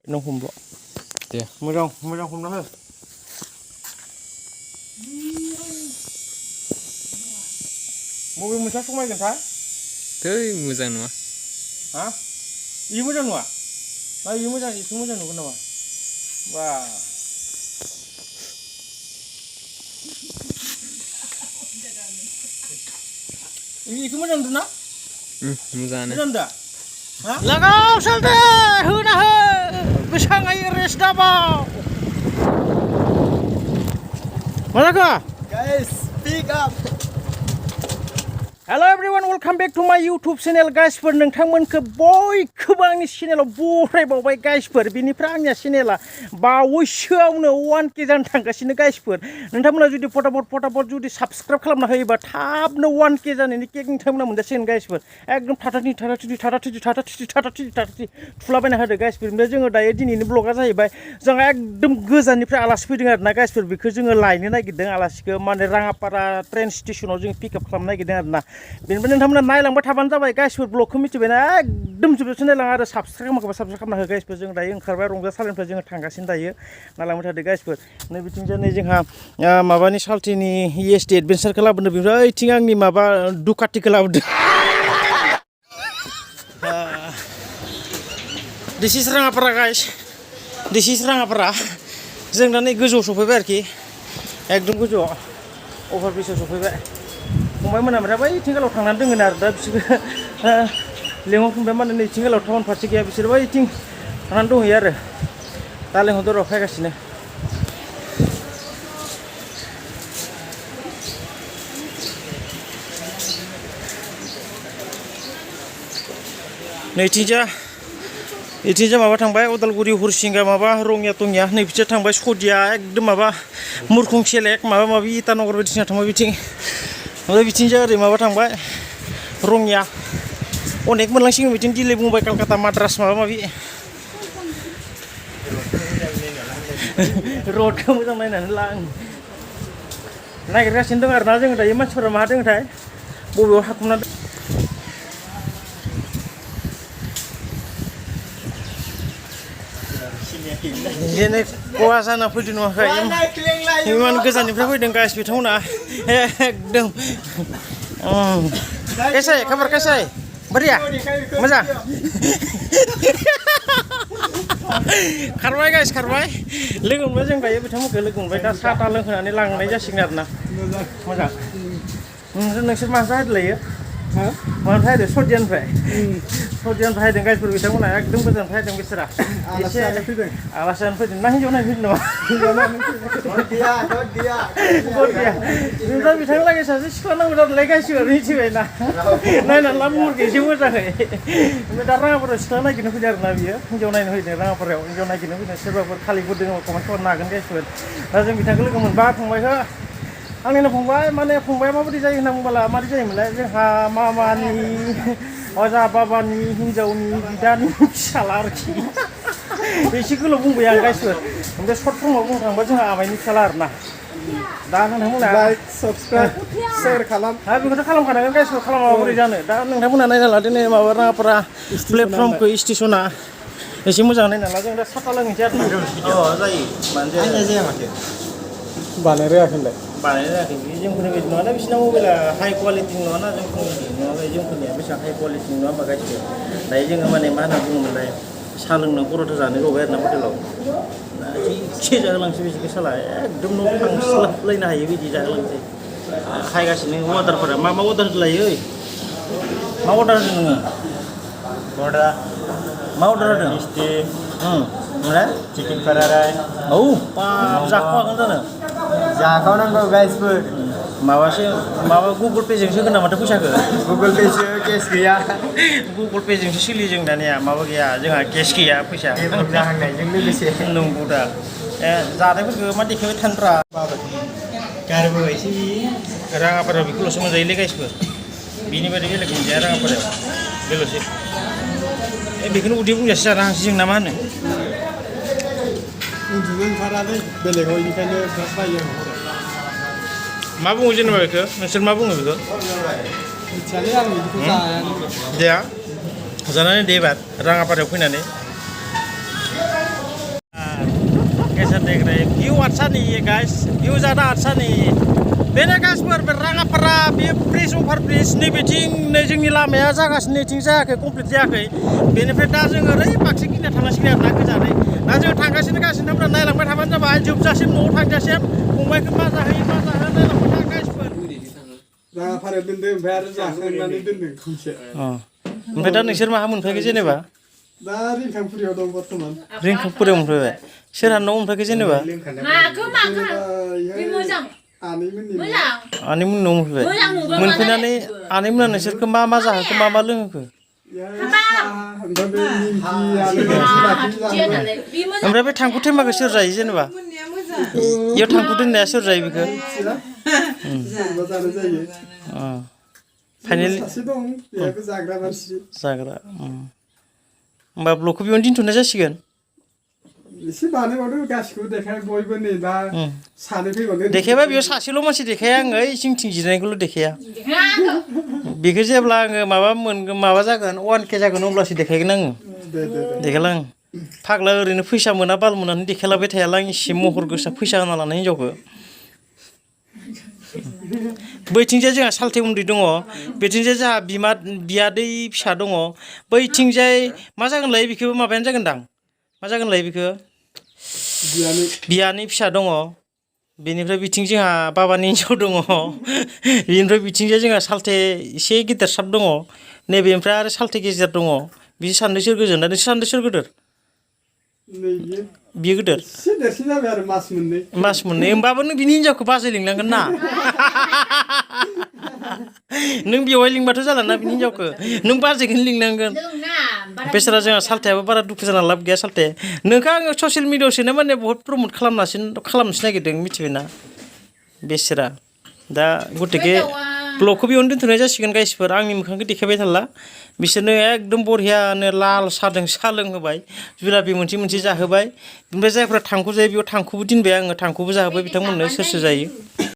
नों हमल' दे मोजां मोजां हमना हो बबे मोनसेया समायगोनथाय थै मोजां नङा हा इयो मोजां नङा ना इयो मोजां इखौ मोजां नुगोन नामा बा इखौ मोजां नुदों ना मोजाङानो मोजां दा हा लागाव सालदे होना हो बेसाङै रेस्ट दाबाव मा जाखो Guys, speak up. Hello everyone, welcome back to my YouTube channel guysफोर नोंथांमोनखौ बयखौबो आंनि चेनेलाव बरायबावबाय गाइसफोर बेनिफ्राय आंनि चेनेला बावैसोआवनो 1K जानो थांगासिनो गाइसफोर नोंथांमोना जुदि फटाफट जुदि साबस्क्राइब खालामना होयोबा थाबनो 1K जानायनि केक नोंथांमोना मोनजासिगोन गाइसफोर एकदम थाथाथि थुलाबायना होदो गाइसफोर ओमफ्राय जोङो दायो दिनैनि ब्लगा जाहैबाय जोंहा एकदम गोजाननिफ्राय आलासि फैदों आरोना गाइसफोर बेखौ जोङो लायनो नागिरदों आलासिखौ माने राङापारा ट्रेन स्टेशनाव जों पिकआप खालामनो नागिरदों आरोना बेनिफ्राय नोंथांमोना नायलांबाय थाबानो जाबाय गाइसफोर ब्लगखौ मिथिबायना एकदम जोबजासिम नायलां आरो साबस्क्राइब खालामना हो गाइसफोर जों दायो ओंखारबाय रंजासालिनिफ्राय जोङो थांगासिनो दायो नायलांबाय थादो गाइसफोर नै बिथिंजाय नै जोंहा माबानि साल्टिनि EST एडभेन्सारखौ लाबोदों बेनिफ्राय ओइथिं आंनि माबा दुकाटिखौ लाबोदों दिस इज राङापारा गाइस दिस इज राङापारा जों दा नै गोजौआव सफैबाय आरोखि एकदम गोजौआव अभार ब्रिजआव सफैबाय फंबाय मोना ओमफ्राय बै थिंगालाव थांनानै दोङो आरो दा बिसोरखौ लेंहरफिनबाय माने नै थिंगालाव टाउन फारसे गैया बिसोर बैथिं थांनानै दंहैयो आरो दा लेंहरदो र' फैगासिनो नैथिंजा माबा थांबाय उदालगुरि हरसिंगा माबा रङिया टङिया नै बिसोर थांबाय सदिया एकदम माबा मुरखुं सेलेक माबा माबि इटानगर बायदिसिना थांबाय बिथिं ओमफ्राय बिथिंजाय ओरै माबा थांबाय रङिया अनेक मोनलांसिगोन बिथिं दिल्ली मुम्बाइ कलकाता माद्रास माबा माबि रडखौ मोजां नायनानै ला नागिरगासिनो दं आरोना जोङो दायो मानसिफोरा माहा दङथाय बबेयाव हाखुमना जेने खहा जाना फैदों नुवाखै इमान गोजाननिफ्राय फैदों गाइस बिथांमोना एकदम कैसाय खबर कैसाय बढ़िया मोजां खारबाय गाइस खारबाय लोगो मोनबाय जों दायो बिथांमोनखौ लोगो मोनबाय दा साहा था लोंहोनानै लांनाय जासिगोन आरोना मोजां नोंसोर माहा हायदोलायो मानो हायदो सदियानिफ्राय हायदों गाइसफोर बिथांमोना एकदम गोजाननिफ्राय हायदों बिसोरा एसे आलासियानो फैदों ना हिन्जाव नायनो फैदों नामा बिथांलागै सासे सिख्ला नांगौ जादोंलाय गाइसफोर मिथिबायना नायनानै लाब मुरगै एसे मोजाङै ओमफ्राय दा राङापारायाव सिख्ला नागिरनो फैदों आरोना बियो हिन्जाव नायनो फैदों राङापारायाव हिन्जाव नागिरनो फैदों सोरबाफोर खालिफोर दङ कमेन्ट खालामनो हागोन गाइसफोर दा जों बिथांखौ लोगो मोनबा फंबायखौ आंनिनो फंबाय माने फंबाया माबायदि जायो होनना बुंबाला माबायदि जायोमोनलाय जोंहा मामानि अजा बाबानि हिन्जावनि बिदानि फिसाला आरोखि एसे गोलाव बुंबाय आं गाइसफोर ओमफ्राय सर्ट फर्माव बुंनो थाङोबा जोंहा आमाइनि फिसाला आरोना दा नोंथांमोना लाइक साबस्क्राइब शेयार खालाम हा बेखौथ' खालामखानांगोन गाइसफोर खालामाबा बोरै जानो दा नोंथांमोना नायना लादो नै माबा राङापारा प्लेटफर्मखौ स्टेसना एसे मोजां नायना ला जों दा साथा लोंहैनोसै आरोना जायो मानो जाया माथो बानाय रोङाखैलाय बानायनो जायाखै बे जोंफोरनि बायदि नङाना बिसिना मबाइला हाइ कुवालिटि नङाना जोंफोरनि नङाबा जोंफोरनिया बेसेबां हाइ कुवालिटि नङा होमबा गाइसफोर दायो जोङो माने मा होनना बुङोमोनलाय साहा लोंनो पर'था जानो गबाय आरोना हटेलाव एसे जाहोलांसै बिसोरखौ साला एकदम न' थांस्लाबलायनो हायो बिदि जाहोलांसै खायगासिनो अर्डारफोरा मा अर्डार लायो ओइ मा अर्डार होदों नोङो मा अर्डार होदों ओमफ्राय चिकेन फ्राइड राइस औ बाब जाख'हागोन जानो जाखावनांगौ गाइसफोर माबा गुगल पेजोंसो होगोन नामाथो फैसाखौ गुगल पेसो केस गैया गुगल पेजोंसो सोलियो जों दानिया माबा गैया जोंहा केस गैया फैसा जाहांनायजों लोगोसे नंगौ दा जानायफोरखौ मा देखायबाय थानफ्रा गारबोबायसै राङापारायाव बेखौल'सो मोनजायोलै गाइसफोर बिनि बायदि बेलेग मोनजाया राङापारायाव बेल'सो बेखौनो उदै बुंजासे जानो हांसै जों ना मा होनो उन्दुनो ओंखारालै बेलेगाव बेनिखायनो बायो मा बुङो जेनेबा बेखौ नोंसोर मा बुङो बेखौ मिथियालै आं बिदिखौ जायानो जाया जानानै दे एबार राङापारायाव फैनानै देग्लाय भिउ आटसानि गाइस भिउ जाना आटसानि बेनो गाइसफोर बे राङापारा बे ब्रिज अभार ब्रिज नैबेथिं नै जोंनि लामाया जागासिनो नैथिं जायाखै कमप्लिट जायाखै बेनिफ्राय दा जों ओरै बाक्सिं गिना थांनांसिगोन आरो ना गोजानै दा जों थांगासिनो गासिनो ओमफ्राय नायलांबाय थाबानो जाबाय जोबजासिम न'आव थांजासिम फंबायखौ मा जाहैयो मा जाहोयो नायलांबाय था गाइसफोर राङापारायाव दोनदों ओमफ्राय आरो जाखांनानै दोनदों खनसे ओमफ्राय दा नोंसोर माहा मोनफैखो जेनेबा दा रिंखांफुरियाव दं बर्थमान रिंखांफुरियाव मोनफैबाय सोरहा न' मोनफैखो जेनेबा बे मोजां आनैमोननि आनैमोन न' मोनफैबाय मोनफैनानै आनैमोना नोंसोरखौ मा मा जाहोखो मा मा लोंहोखो ओमफ्राय बे थांखु थेमाखौ सोर जायो जेनेबा इयाव थांखु दोननाया सोर जायो बेखौ फाइनालि जाग्रा होमबा ब्लगखौ बेयावनो दोनथ'नाय जासिगोन एसे बानायबावदो गासिखौबो देखाय बयबो नै दा सानै फैबावदो देखायबा बेयाव सासेल' मानसि देखाया आङो इसिंथिं जिरायनायखौल' देखाया बेखौ जेब्ला आङो माबा मोनगोन माबा जागोन 1K जागोन अब्लासो देखायगोन आङो देखायला आं फाग्ला ओरैनो फैसा मोना बाल मोननानै देखायलाबाय थायाला आं एसे महर गोसा फैसा होना लानाय हिनजावखौ बैथिंजाय जोंहा सालथे उन्दै दङ बेथिंजाय जोंहा बियादै फिसा दङ बैथिंजाय मा जागोनलाय बेखौबो माबायानो जागोनदां मा जागोनलाय बेखौ बियानै फिसा दङ बेनिफ्राय बिथिं जोंहा बाबानि हिनजाव दङ बेनिफ्राय बिथिंजाय जोंहा सालथे एसे गिदिर साब दङ नैबे ओमफ्राय आरो सालथे गेजेर दङ बिसोर सानैदों सोर गोजोन दा नोंसोर सानैदों सोर गोदोर बियो गोदोर एसे देरसिन जाबाय आरो मास मोननै होमबाबो नों बिनि हिनजावखौ बाजै लिंनांगोन ना नों बेवहाय लिंबाथ' जाला ना बिनि हिनजावखौ नों बाजैखौनो लिंनांगोन बेसारा जोंहा सालथेयाबो बारा दुखु जाना लाब गैया सालथे नोंखौ आङो ससियेल मिडियाआवसोनो माने बहुत प्रमट खालामनोसो नागिरदों मिथिबायना बेसारा दा गतिके ब्लगखौ बेयावनो दोनथ'नाय जासिगोन गाइसफोर आंनि मोखांखौ देखायबाय थाला बिसोरनो एकदम बरियानो लाल सादों साहा लोंहोबाय जुलापि मोनसे जाहोबाय ओमफ्राय जायफ्रा थांखु जायो बेयाव थांखुबो दोनबाय आङो थांखुबो जाहोबाय बिथांमोननो सोर सोर जायो